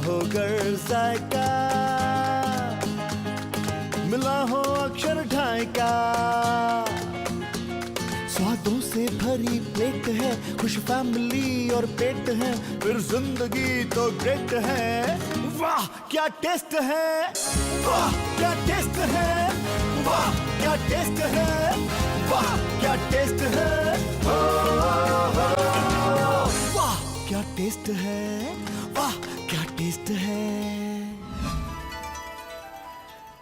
हो गर जायका, मिला हो अक्षर ढाई का। स्वादों से भरी प्लेट है, खुश फैमिली और पेट है, फिर जिंदगी तो ग्रेट है। वाह क्या टेस्ट है, वाह क्या टेस्ट है, वाह क्या टेस्ट है, वाह क्या टेस्ट है, वाह क्या टेस्ट है, वाह क्या टेस्ट है।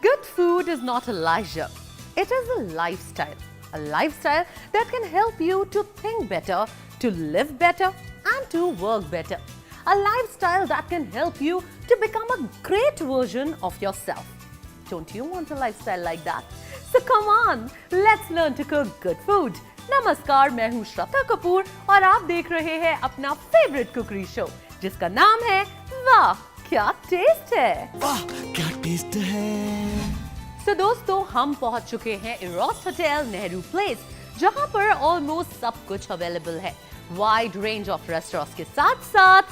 Good food is not a leisure, it is a lifestyle. A lifestyle that can help you to think better, to live better, and to work better. A lifestyle that can help you to become a great version of yourself. Don't you want a lifestyle like that? So come on, let's learn to cook good food. नमस्कार, मैं हूँ श्रद्धा कपूर और आप देख रहे हैं अपना favourite cookery show जिसका नाम है वाह क्या टेस्ट है। वाह क्या टेस्ट है। तो दोस्तों हम पहुंच चुके हैं इरोस होटल नेहरू प्लेस जहां पर ऑलमोस्ट सब कुछ अवेलेबल है। वाइड रेंज ऑफ रेस्टोरेंट्स के साथ साथ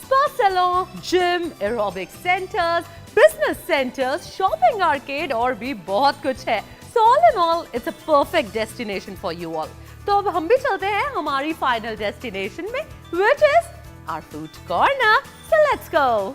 spa salon, gym, aerobic centres, business centres, shopping arcade और भी बहुत कुछ है। So all in all it's a perfect destination for you all. तो अब हम भी चलते हैं हमारी फाइनल डेस्टिनेशन में which is our food corner. So let's go.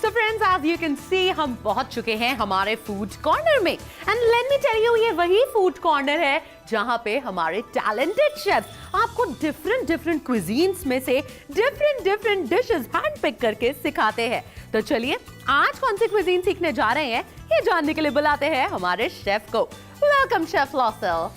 So friends, as you can see, हम पहुंच चुके हैं हमारे फूड कॉर्नर में and let me tell you ये वही फूड कॉर्नर है जहां पे हमारे टैलेंटेड शेफ्स आपको डिफरेंट क्विजीन्स में से डिफरेंट डिशेस हैंड पिक करके सिखाते हैं। तो चलिए आज कौन सी क्विजीन सीखने जा रहे हैं ये जानने के लिए बुलाते हैं हमारे शेफ को। वेलकम शेफ लॉसल।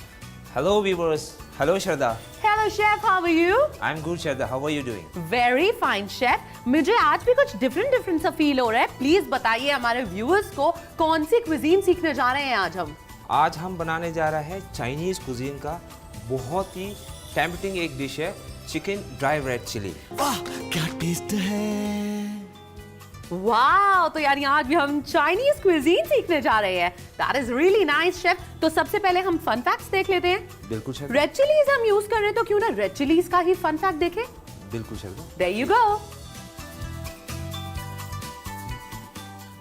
Hello viewers. Hello Shraddha. Hello chef, how are you? I'm good Shraddha. How are you doing? Very fine chef. मुझे आज भी कुछ डिफरेंट सा फील हो रहा है। प्लीज बताइए हमारे व्यूअर्स को कौन सी क्विजीन सीखने जा रहे हैं आज हम। आज हम बनाने जा रहे हैं चाइनीज कुजीन का बहुत ही टेम्पटिंग एक डिश है, चिकन ड्राई रेड चिली। वाह क्या टेस्ट है। वाह, तो यार आज भी हम चाइनीज क्विजीन सीखने जा रहे हैं। That is really nice chef. तो सबसे पहले हम फन फैक्ट्स देख लेते हैं। बिल्कुल Shraddha. रेड चिलीज हम यूज कर रहे हैं तो क्यों ना रेड चिलीज का ही फन फैक्ट देखें। बिल्कुल Shraddha. There you go.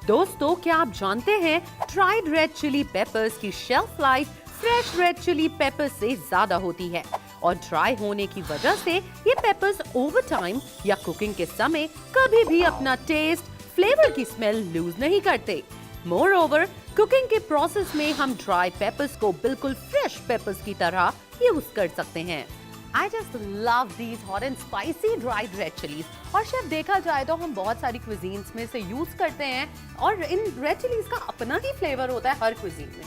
दोस्तों क्या आप जानते हैं ड्राइड रेड चिली पेपर्स की shelf life fresh red chilli peppers से ज्यादा होती है और ड्राई होने की वजह से ये पेपर्स ओवर टाइम या कुकिंग के समय कभी भी अपना टेस्ट, फ्लेवर की स्मेल लूज नहीं करते। मोर ओवर कुकिंग के प्रोसेस में हम ड्राई पेपर्स को बिल्कुल फ्रेश पेपर्स की तरह यूज कर सकते हैं। I just love these hot and spicy dried red chilies. और शेफ देखा जाए तो हम बहुत सारी क्विजीन्स में से यूज करते हैं और इन रेड चिलीज का अपना ही फ्लेवर होता है हर क्विजीन में।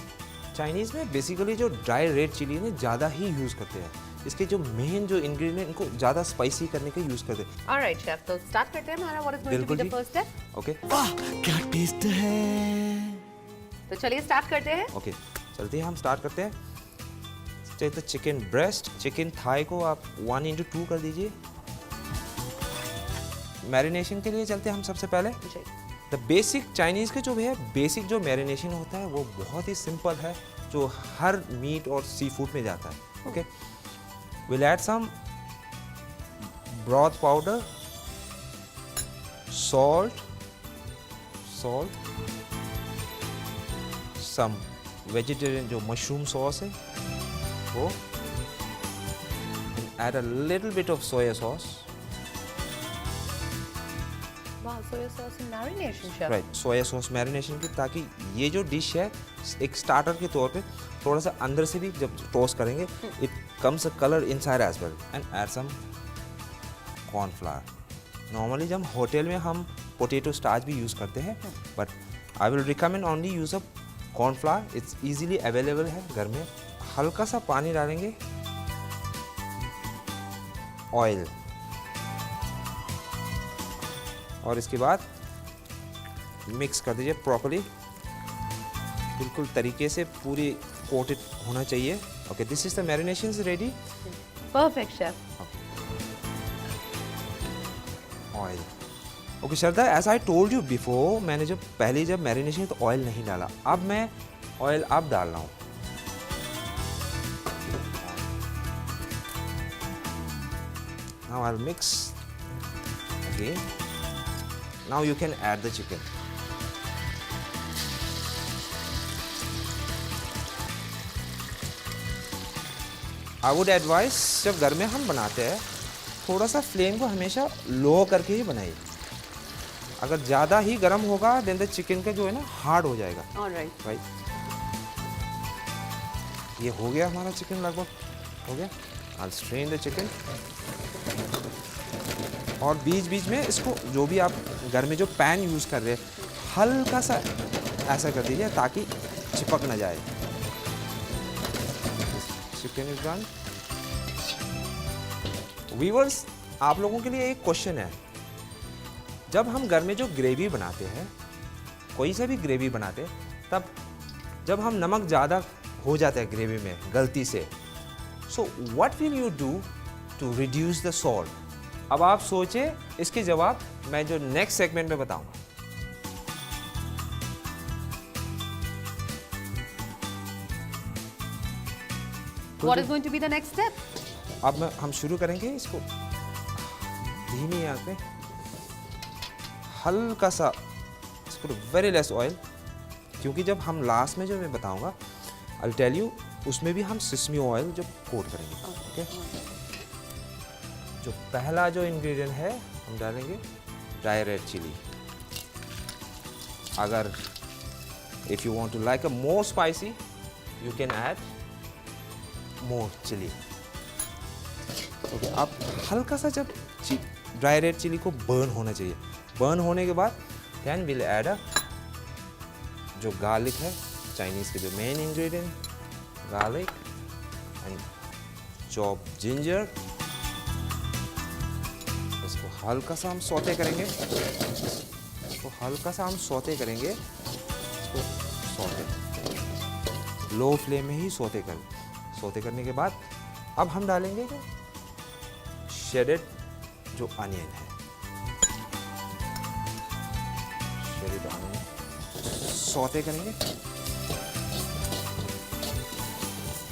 चाइनीज में बेसिकली जो ड्राई रेड चिली ने ज़्यादा ही यूज़ करते हैं। इसके जो मेन जो इंग्रेडिएंट इनको ज़्यादा स्पाइसी करने के यूज़ करते हैं। ऑलराइट शेफ, तो स्टार्ट करते हैं हमारा what is going to be the first step. Okay वाह क्या टेस्ट है। तो चलिए स्टार्ट करते हैं। ओके चलते हैं, हम स्टार्ट करते हैं। तो चिकन ब्रेस्ट, चिकन थाई को आप 1:2 कर दीजिए। मैरिनेशन के लिए चलते हैं हम सबसे पहले। द बेसिक चाइनीज़ के जो है बेसिक जो मैरिनेशन होता है वो बहुत ही सिंपल है जो हर मीट और सी फूड में जाता है। Okay will add some broth powder, salt, some vegetarian जो मशरूम सॉस है वो, and add a little bit of soya sauce. वाह, soya sauce marination chef. Right, soya sauce marination की, ताकि ये जो डिश है एक स्टार्टर के तौर पे थोड़ा सा अंदर से भी जब टोस्ट करेंगे it comes a colour inside as well. And add some cornflour. Normally जब होटल में हम पोटैटो स्टार्च भी यूज़ करते हैं but I will recommend only use a cornflour. It's easily available है घर में। हल्का सा पानी डालेंगे, ऑयल, और इसके बाद मिक्स कर दीजिए प्रॉपर्ली। बिल्कुल तरीके से पूरी कोटेड होना चाहिए। Okay this is the marination is ready. Perfect chef. Oil. Okay Shraddha, as I told you before, मैंने जब पहले जब मैरिनेशन तो ऑयल नहीं डाला, अब मैं ऑयल अब डाल रहा हूँ। Now I'll mix again Now you can add the chicken. I would advise जब घर में हम बनाते हैं थोड़ा सा फ्लेम को हमेशा लो करके ही बनाइए. अगर ज़्यादा ही गर्म होगा देन द चिकन का जो है ना हार्ड हो जाएगा. ऑलराइट. राइट. ये हो गया हमारा चिकन, लगभग हो गया. I'll strain the chicken. और बीच बीच में इसको जो भी आप घर में जो पैन यूज़ कर रहे हैं हल्का सा ऐसा कर दीजिए ताकि चिपक ना जाए. Chicken is done. व्यूअर्स, आप लोगों के लिए एक क्वेश्चन है. जब हम घर में जो ग्रेवी बनाते हैं, कोई सा भी ग्रेवी बनाते हैं, तब जब हम नमक ज़्यादा हो जाता है ग्रेवी में गलती से, so what will you do to reduce the salt? अब आप सोचें, इसके जवाब मैं जो नेक्स्ट सेगमेंट में बताऊंगा. What is going to be the next step? अब हम शुरू करेंगे इसको धीमी आंच में, हल्का सा इसको वेरी लेस ऑयल, क्योंकि जब हम लास्ट में जो मैं बताऊंगा आई टेल यू उसमें भी हम सिसमी ऑयल जो कोट करेंगे. ओके. जो पहला जो इंग्रेडिएंट है हम डालेंगे ड्राई रेड चिली. अगर if you want to like a more spicy you can add more chilli. Okay. आप हल्का सा जब ड्राई रेड चिली को बर्न होना चाहिए. बर्न होने के बाद देन विल ऐड अ जो गार्लिक है, चाइनीज़ के जो main ingredient garlic and chop ginger. इसको हल्का सा हम सौते करेंगे. इसको हल्का सा हम सौते करेंगे. इसको सौते लो फ्लेम में ही सौते करने के बाद अब हम डालेंगे जो शेडेड जो अनियन है. शेडेड अनियन सौते करेंगे.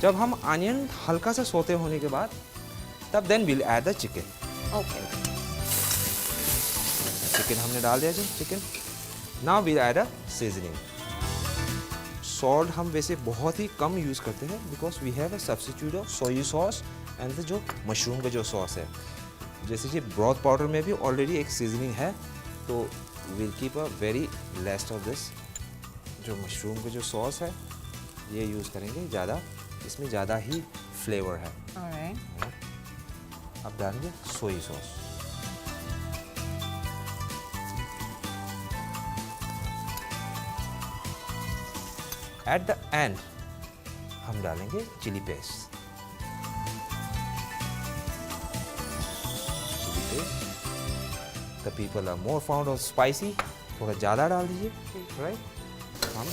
जब हम अनियन हल्का सा सौते होने के बाद तब then will add the chicken. Okay. Chicken हमने डाल दिया जो chicken. Now will add a seasoning. Salt हम वैसे बहुत ही कम यूज़ करते हैं because we have a substitute of soya sauce and जो मशरूम का जो सॉस है. जैसे कि ब्रॉथ पाउडर में भी ऑलरेडी एक सीजनिंग है, तो will keep a very less of this. जो मशरूम का जो सॉस है ये यूज़ करेंगे ज़्यादा, इसमें ज़्यादा ही फ्लेवर है. ऑलराइट. अब डालेंगे soya sauce. At the end हम डालेंगे chilli paste. Chilli paste. The people are more found of spicy, थोड़ा ज़्यादा डाल दीजिए. राइट. हम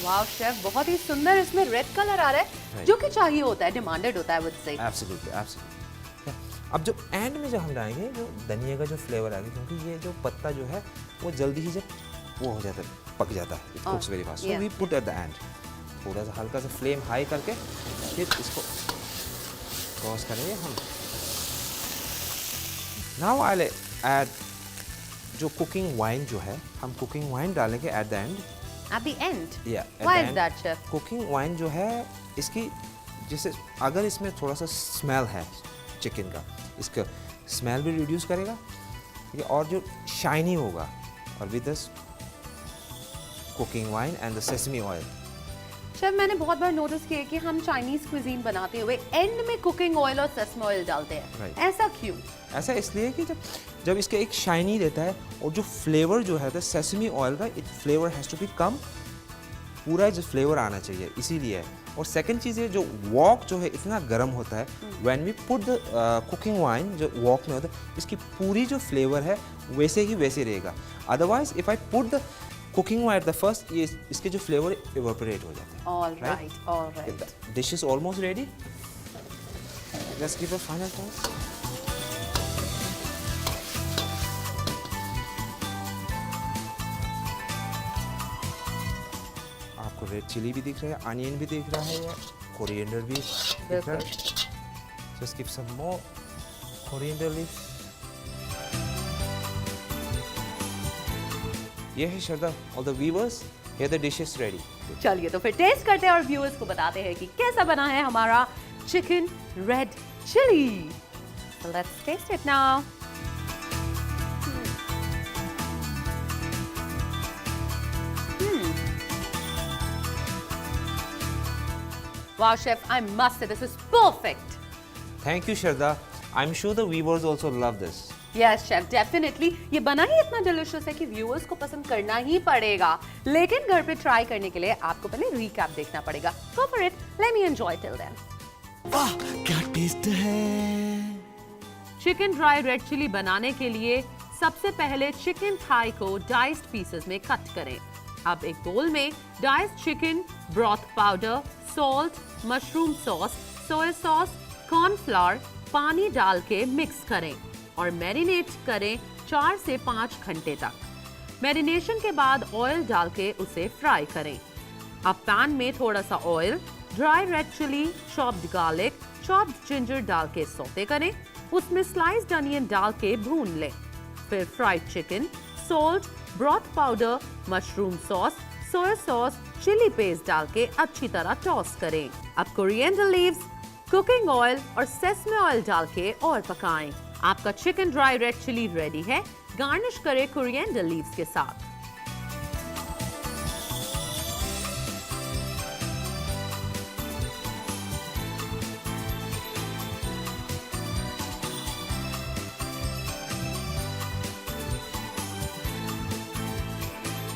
वाओ शेफ, बहुत ही सुंदर इसमें रेड कलर आ रहा है जो कि चाहिए होता है, डिमांडेड होता है वुड से. Absolutely absolutely. अब जो एंड में जो हम डालेंगे जो धनिया का जो फ्लेवर आएगा, क्योंकि ये जो पत्ता जो है वो जल्दी ही जब वो हो जाता है, पक जाता है, it cooks very fast. So we put at the end. थोड़ा सा हल्का सा फ्लेम हाई करके फिर इसको क्रॉस करेंगे हम. नाउ आई विल ऐड जो कुकिंग वाइन जो है, हम कुकिंग वाइन डालेंगे eight the and. At the end? Yeah. Why is that, chef? Cooking wine जो है इसकी जैसे अगर इसमें थोड़ा सा स्मेल है चिकन का, इसका स्मेल भी रिड्यूस करेगा. ठीक है. और जो शाइनी होगा और with this cooking wine and the sesame oil. Chef, मैंने बहुत बार नोटिस किया है कि हम चाइनीज क्विजीन बनाते हुए एंड में कुकिंग ऑयल और सेसमी ऑयल डालते हैं. Right. ऐसा क्यों? ऐसा इसलिए कि जब इसका एक शाइनी रहता है और जो फ्लेवर जो है सेसमी ऑयल का फ्लेवर हैज़ टू बी कम, पूरा जो फ्लेवर आना चाहिए, इसीलिए है. और सेकंड चीज़ है जो वॉक जो है इतना गर्म होता है, when we put the cooking wine जो वॉक में होता है इसकी पूरी जो फ्लेवर है वैसे ही वैसे रहेगा. Otherwise if I put the cooking wine at the first, ये इसके जो फ्लेवर इवेपोरेट हो जाते हैं. Alright. Dish is almost ready. Let's give a final touch. आपको रेड चिली भी दिख रहा है, अनियन भी दिख रहा है, कोरिएंडर भी दिख रहा है. Just give some more coriander leaves. ये है Shraddha, all the viewers, here the dish is ready. चलिए तो फिर टेस्ट करते हैं और व्यूअर्स को बताते हैं कि कैसा बना है हमारा chicken red chilli. So let's taste it now. Wow, chef, I must say this is perfect. Thank you Shraddha, I am sure the viewers also love this. Yes, chef, definitely. ये बना ही इतना डिलिशियस है कि viewers को पसंद करना ही पड़ेगा। लेकिन घर पे ट्राई करने के लिए आपको पहले रिकैप देखना पड़ेगा। Go for it. Let me enjoy till then. वाह क्या टेस्ट है। चिकन ड्राई रेड चिली बनाने के लिए सबसे पहले चिकन थाई को डाइस्ड पीसेस में कट करें। अब एक बोल में diced chicken, broth powder, salt, mushroom sauce, soya sauce, cornflour, पानी डाल के मिक्स करें और मैरिनेट करें 4 से 5 घंटे तक। मैरिनेशन के बाद ऑयल डाल के उसे फ्राई करें। अब पैन में थोड़ा सा oil, dry red chilli, chopped garlic, chopped ginger डाल के सौते करें। उसमें स्लाइस्ड अनियन डाल के भून लें। फिर fried chicken, salt, broth powder, mushroom sauce, soya sauce, chilli paste डाल के अच्छी तरह टॉस करें। अब कोरिएंडर लीव्स, कुकिंग ऑयल और सेसमे ऑयल डाल के और पकाएं। आपका chicken dry red chilli ready है। गार्निश करें कोरिएंडर लीव्स के साथ।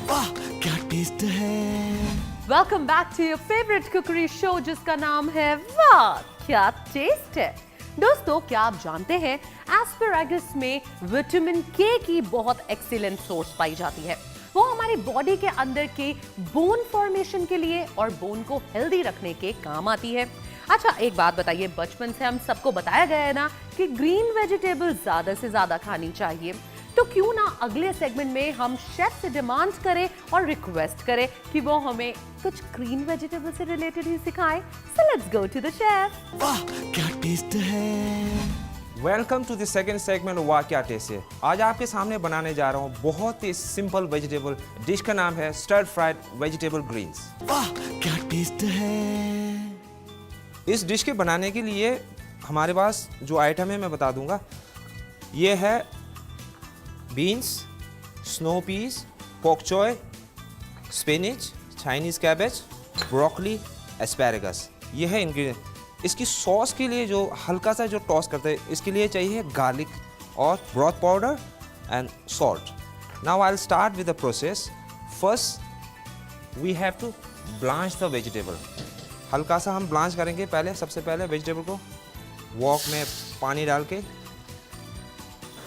वाह क्या टेस्ट है। Welcome back to your favourite cookery show जिसका नाम है वाह क्या टेस्ट है। दोस्तों, क्या आप जानते हैं एस्पैरागस में विटामिन के की बहुत एक्सीलेंट सोर्स पाई जाती है। वो हमारी बॉडी के अंदर के बोन फॉर्मेशन के लिए और बोन को हेल्दी रखने के काम आती है। अच्छा, एक बात बताइए, बचपन से हम सबको बताया गया है ना कि ग्रीन वेजिटेबल ज्यादा से ज्यादा खानी चाहिए। तो क्यों ना अगले सेगमेंट में हम शेफ से डिमांड करें और रिक्वेस्ट करें कि वो हमें कुछ ग्रीन वेजिटेबल से रिलेटेड ही सिखाएं। So let's go to the chef. वाह क्या टेस्ट है। Welcome to the second segment वाह क्या टेस्ट है। आज आपके सामने बनाने जा रहा हूँ बहुत ही सिंपल वेजिटेबल डिश का नाम है स्टर फ्राइड वेजिटेबल ग्रीन्स। वाह क्या टेस्ट है। इस डिश के बनाने के लिए हमारे पास जो आइटम है मैं बता दूंगा। ये है beans, snow peas, bok choy, spinach, Chinese cabbage, broccoli, asparagus. ये है इंग्रेडिएंट। इसकी सॉस के लिए जो हल्का सा जो टॉस करते हैं, इसके लिए चाहिए गार्लिक और broth powder and salt. Now I will start with the process. First we have to blanch the vegetable. हल्का सा हम ब्लांच करेंगे पहले। सबसे पहले वेजिटेबल को वॉक में पानी डाल के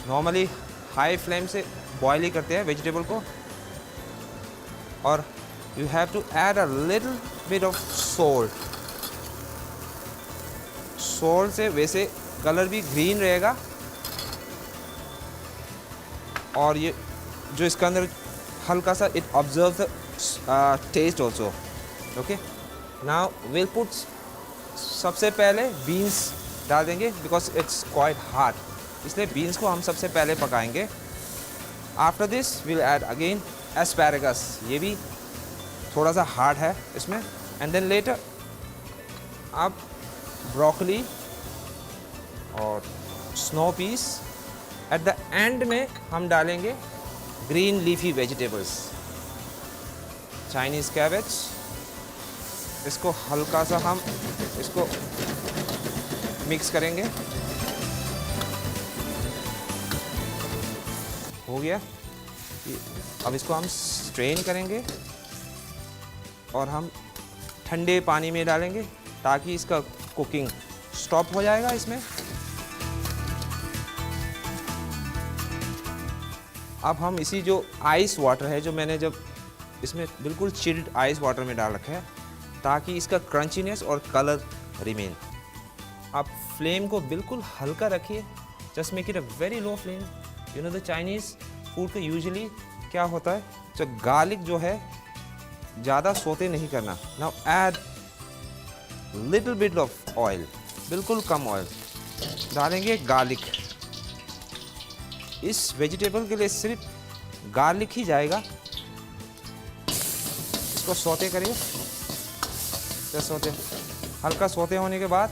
नॉर्मली हाई फ्लेम से बॉयल ही करते हैं वेजिटेबल को। और you have to add a little bit of salt. Salt से वैसे कलर भी ग्रीन रहेगा और ये जो इसका अंदर हल्का सा it observe the taste also. Okay, now will put सबसे पहले बीन्स डाल देंगे बिकॉज इट्स क्वाइट हार्ड, इसलिए बीन्स को हम सबसे पहले पकाएंगे। After this will add again asparagus. ये भी थोड़ा सा हार्ड है इसमें। एंड देन लेटर अब ब्रोकली और snow peas. At the end में हम डालेंगे green leafy vegetables, Chinese cabbage. इसको हल्का सा हम इसको मिक्स करेंगे। हो गया। अब इसको हम स्ट्रेन करेंगे और हम ठंडे पानी में डालेंगे ताकि इसका कुकिंग स्टॉप हो जाएगा इसमें। अब हम इसी जो आइस वाटर है, जो मैंने जब इसमें बिल्कुल चिल्ड आइस वाटर में डाल रखा है ताकि इसका क्रंचीनेस और कलर रिमेन। आप फ्लेम को बिल्कुल हल्का रखिए। Just make it a very low flame. You know the Chinese food का यूजुअली क्या होता है, जो गार्लिक जो है ज़्यादा सोते नहीं करना। Now add little bit of oil, बिल्कुल कम ऑयल डालेंगे। गार्लिक, इस वेजिटेबल के लिए सिर्फ गार्लिक ही जाएगा, इसको सौते करिए, सौते, हल्का सौते होने के बाद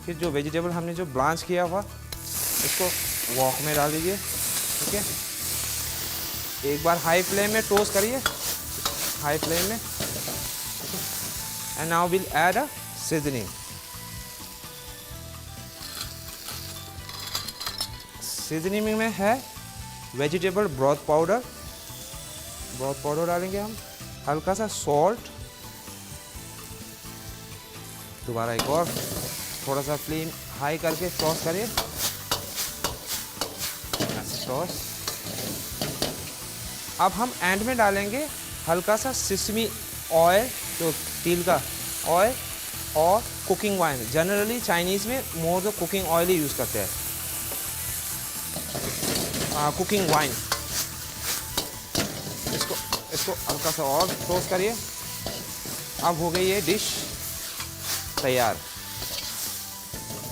फिर जो वेजिटेबल हमने जो ब्लांच किया हुआ इसको वॉक में डाल दीजिए, ठीक है। एक बार हाई फ्लेम में टोस्ट करिए, हाई फ्लेम में, and now will add a seasoning. Seasoning में है वेजिटेबल ब्रॉथ पाउडर, डालेंगे हम, हल्का सा सॉल्ट, दोबारा एक और थोड़ा सा फ्लेम हाई करके टॉस करिए, टॉस। अब हम एंड में डालेंगे हल्का सा सिसमी ऑयल, जो तिल का ऑयल, और कुकिंग वाइन। जनरली चाइनीज़ में मोर तो कुकिंग ऑयल ही यूज़ करते हैं, कुकिंग वाइन। इसको हल्का सा और टोस्ट करिए। अब हो गई ये डिश तैयार,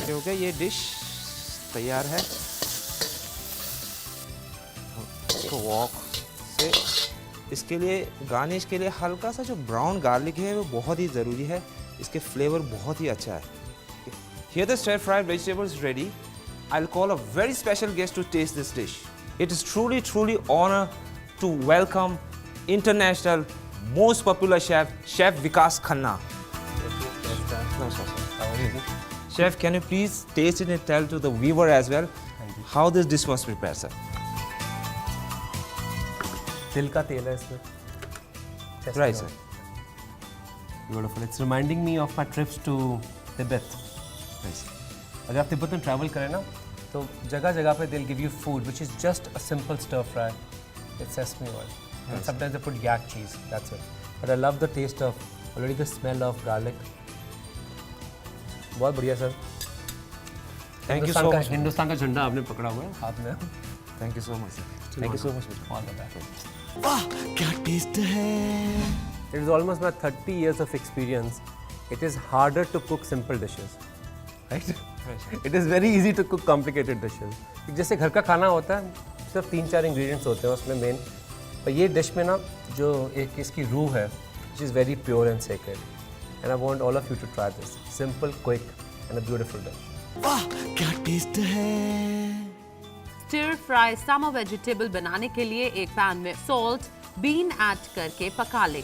हो गई ये डिश तैयार है। इसको वॉक से, इसके लिए गार्निश के लिए हल्का सा जो ब्राउन गार्लिक है वो बहुत ही ज़रूरी है, इसके फ्लेवर बहुत ही अच्छा है। Here the stir fried vegetables ready. I'll call a very special guest to taste this dish. It is truly honor to welcome international most popular chef, Chef Vikas Khanna. Chef, can you please taste it and tell to the viewer as well how this dish was prepared, sir? तिल का तेल है इसमें. Right, sir. Beautiful. It's reminding me of my trips to Tibet. Nice. अगर आप तिब्बत में travel करें ना, तो जगह जगह पे they'll give you food which is just a simple stir fry with sesame oil. And sometimes they put yak cheese. That's it. But I love the taste of already the smell of garlic. बहुत बढ़िया sir. Thank you so much. Hindustan का झंडा आपने पकड़ा हुआ है हाथ में. Thank you so much, sir. Thank you so much. All the best. वाह क्या टेस्ट है. It is almost my 30 years of experience. It is harder to cook simple dishes. Right? It is very easy to cook complicated dishes. जैसे घर का खाना होता है, सिर्फ 3-4 ingredients होते हैं उसमें मेन. पर ये डिश में ना जो एक इसकी रूह है, which is very pure and sacred. And I want all of you to try this. Simple, quick, and a beautiful dish. वाह क्या टेस्ट है. स्टिर फ्राई समर वेजिटेबल बनाने के लिए एक पैन में सॉल्ट, बीन ऐड करके पका लें.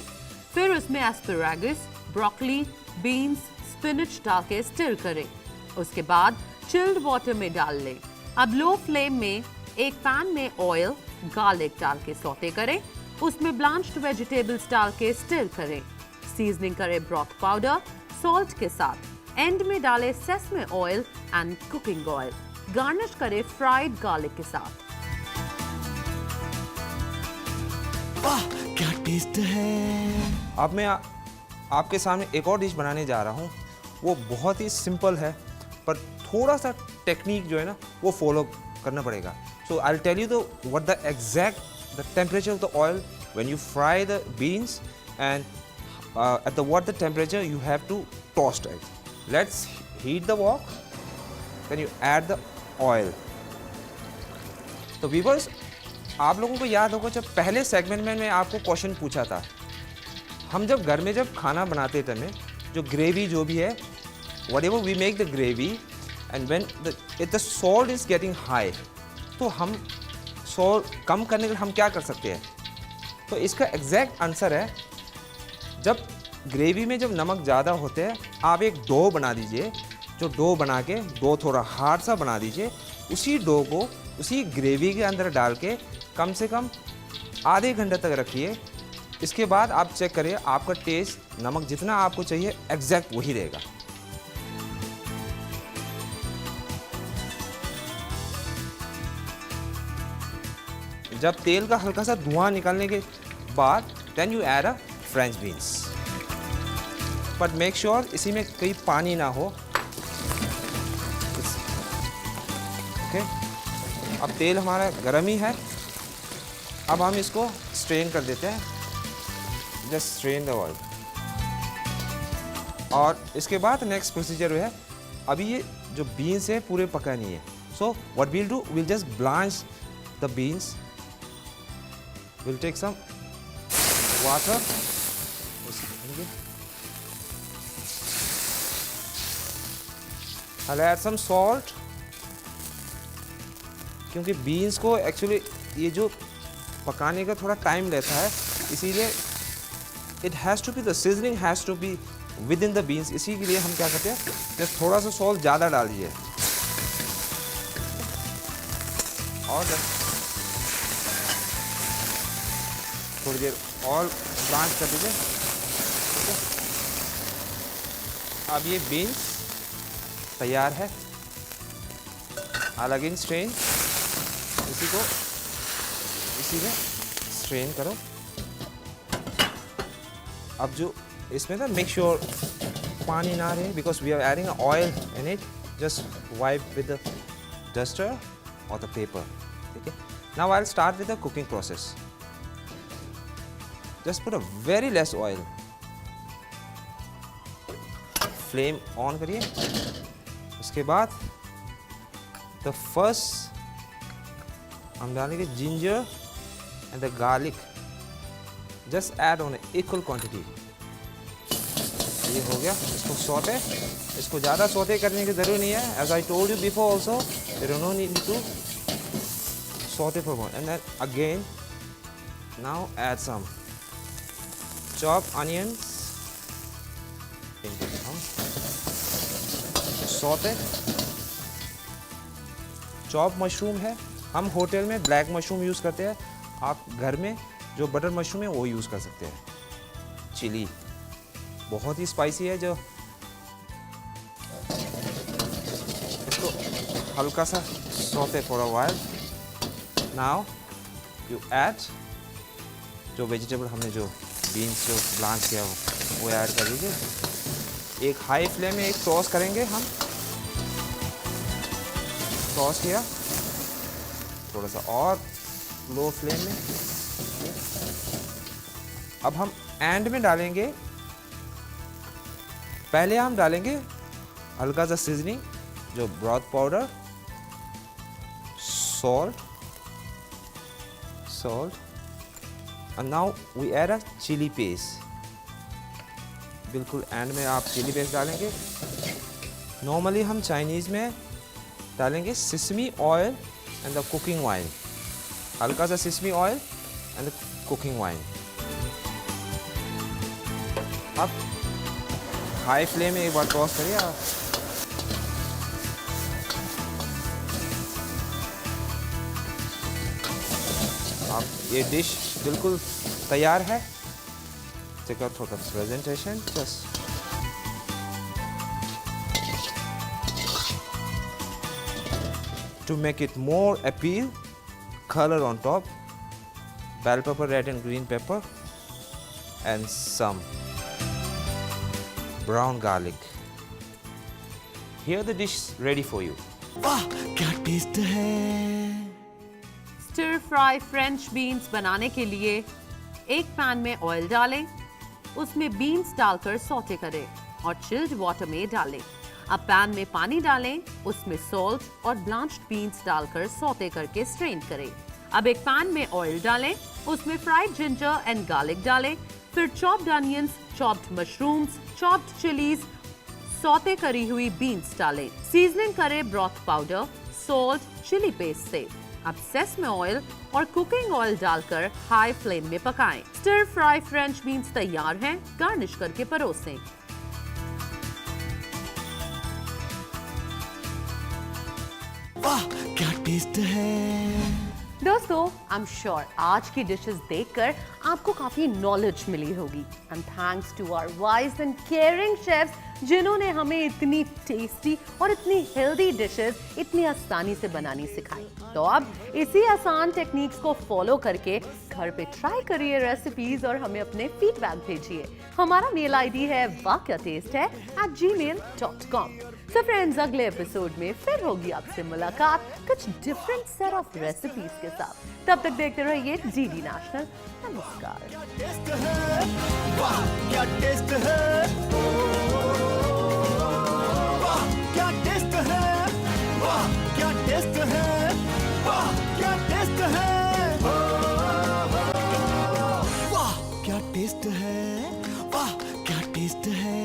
फिर उसमें एस्पैरागस, ब्रोकली, बीन्स, स्पिनच डाल के स्टिर करें. उसके बाद चिल्ड वाटर में डाल लें. अब लो फ्लेम में एक पैन में ऑयल, गार्लिक डाल के सौते करें. उसमें ब्लांच्ड वेजिटेबल्स डाल के स्टिर करें. सीजनिंग करें ब्रॉथ पाउडर, सॉल्ट के साथ. एंड में डालें sesame oil and cooking oil. Garnish करें फ्राइड गार्लिक के साथ. वाह क्या टेस्ट है. अब मैं आपके सामने एक और डिश बनाने जा रहा हूँ. वो बहुत ही सिंपल है, पर थोड़ा सा टेक्निक जो है ना वो फॉलो करना पड़ेगा. So I will tell you the what the exact the temperature of the oil when you fry the beans and at the what the temperature you have to toast it. Let's heat the wok, then you add the oil. तो viewers, आप लोगों को याद होगा जब पहले segment में मैं आपको क्वेश्चन पूछा था, हम जब घर में जब खाना बनाते थे, जो ग्रेवी जो भी है, whatever we make the gravy and when the salt is getting high, तो हम salt कम करने के लिए हम क्या कर सकते हैं. तो इसका एग्जैक्ट आंसर है, जब ग्रेवी में जब नमक ज़्यादा होते हैं, आप एक डो बना दीजिए. जो डो बना के डो थोड़ा हार्ड सा बना दीजिए. उसी डो को उसी ग्रेवी के अंदर डाल के कम से कम आधे घंटे तक रखिए. इसके बाद आप चेक करिए, आपका टेस्ट नमक जितना आपको चाहिए एग्जैक्ट वही रहेगा. जब तेल का हल्का सा धुआं निकलने के बाद then you add a French beans. But make sure इसी में कहीं पानी ना हो. ओके, अब तेल हमारा गर्म ही है. अब हम इसको स्ट्रेन कर देते हैं. Just strain the oil. और इसके बाद नेक्स्ट प्रोसीजर है, अभी ये जो बीन्स है पूरे पकानी है. So what we'll do, we'll just blanch the beans. We'll take some water, I'll add some salt. क्योंकि बीन्स को एक्चुअली ये जो पकाने का थोड़ा टाइम लेता है, इसीलिए it has to be the seasoning has to be within the beans. इसी के लिए हम क्या करते हैं, जस्ट थोड़ा सा सॉल्ट ज़्यादा डाल दीजिए और थोड़ी देर और ब्लांच कर दीजिए। ठीक है, अब ये बीन्स तैयार है। I'll again strain, इसी को इसी में स्ट्रेन करो। अब जो इसमें ना मेक श्योर पानी ना रहे, because we are adding oil in it. Just wipe with the duster और द पेपर। ठीक है, now I will start with the cooking process. Just put a very less oil. Flame on करिए। उसके बाद the first हम डालेंगे ginger and the garlic. Just add on equal quantity. ये हो गया, इसको सौटे। इसको ज़्यादा सौटे करने की ज़रूरत नहीं है। As I told you before also, there is no need to saute for more. And then again now add some chop onions. Saute. Chop mushroom है, हम होटल में ब्लैक मशरूम यूज़ करते हैं। आप घर में जो बटर मशरूम है वो यूज़ कर सकते हैं। चिली बहुत ही स्पाइसी है। जो इसको हल्का सा saute for a while. Now you add जो वेजिटेबल हमने जो बीन्स जो ब्लांच किया वो ऐड कर दीजिए। एक हाई फ्लेम में एक टॉस करेंगे हम। टॉस किया, थोड़ा सा और लो फ्लेम में। अब हम एंड में डालेंगे, पहले हम डालेंगे हल्का सा सीजनिंग, जो broth powder, salt and now we add a chili paste. बिल्कुल एंड में आप चिली पेस्ट डालेंगे। नॉर्मली हम चाइनीज़ में डालेंगे sesame oil and the cooking wine. हल्का सा sesame oil and the cooking wine. अब हाई फ्लेम में एक बार टॉस करिए आप। ये डिश बिल्कुल तैयार है। Check out for the presentation. Just to make it more appeal, color on top, bell pepper, red and green pepper, and some brown garlic. Here the dish is ready for you. वाह क्या taste है। Stir fry French beans बनाने के लिए एक pan में oil डालें, उसमें बीन्स डालकर सौटे करें और चिल्ड वाटर में डालें। अब पैन में पानी डालें, उसमें सॉल्ट और ब्लांच्ड बीन्स डालकर सौटे करके स्ट्रेन करें। अब एक पैन में ऑयल डालें, उसमें फ्राइड जिंजर एंड गार्लिक डालें, फिर chopped onions, chopped mushrooms, chopped chilies, saute करी हुई बीन्स डालें। सीजनिंग करें broth powder, salt, chili paste से। अब सेसमे ऑयल और कुकिंग ऑयल डालकर हाई फ्लेम में पकाएं। स्टिर फ्राई फ्रेंच बीन्स तैयार हैं, गार्निश करके परोसें। वाह क्या टेस्ट है। दोस्तों, आई एम श्योर आज की डिशेस देखकर आपको काफी नॉलेज मिली होगी। And thanks to our wise and caring chefs जिन्होंने हमें इतनी टेस्टी और इतनी हेल्दी डिशेस इतनी आसानी से बनानी सिखाई। तो अब इसी आसान टेक्निक्स को फॉलो करके घर पे ट्राई करिए रेसिपीज और हमें अपने फीडबैक भेजिए। हमारा मेल आईडी है wakyataste@gmail.com। सो फ्रेंड्स, अगले एपिसोड में फिर होगी आपसे मुलाकात कुछ डिफरेंट सेट ऑफ रेसिपीज के साथ। तब तक देखते रहिए डीडी नेशनल। नमस्कार। टेस्ट है, वाह क्या टेस्ट है। वाह क्या टेस्ट है, वाह क्या टेस्ट है, वाह क्या टेस्ट है। वाह क्या टेस्ट है, वाह क्या टेस्ट है।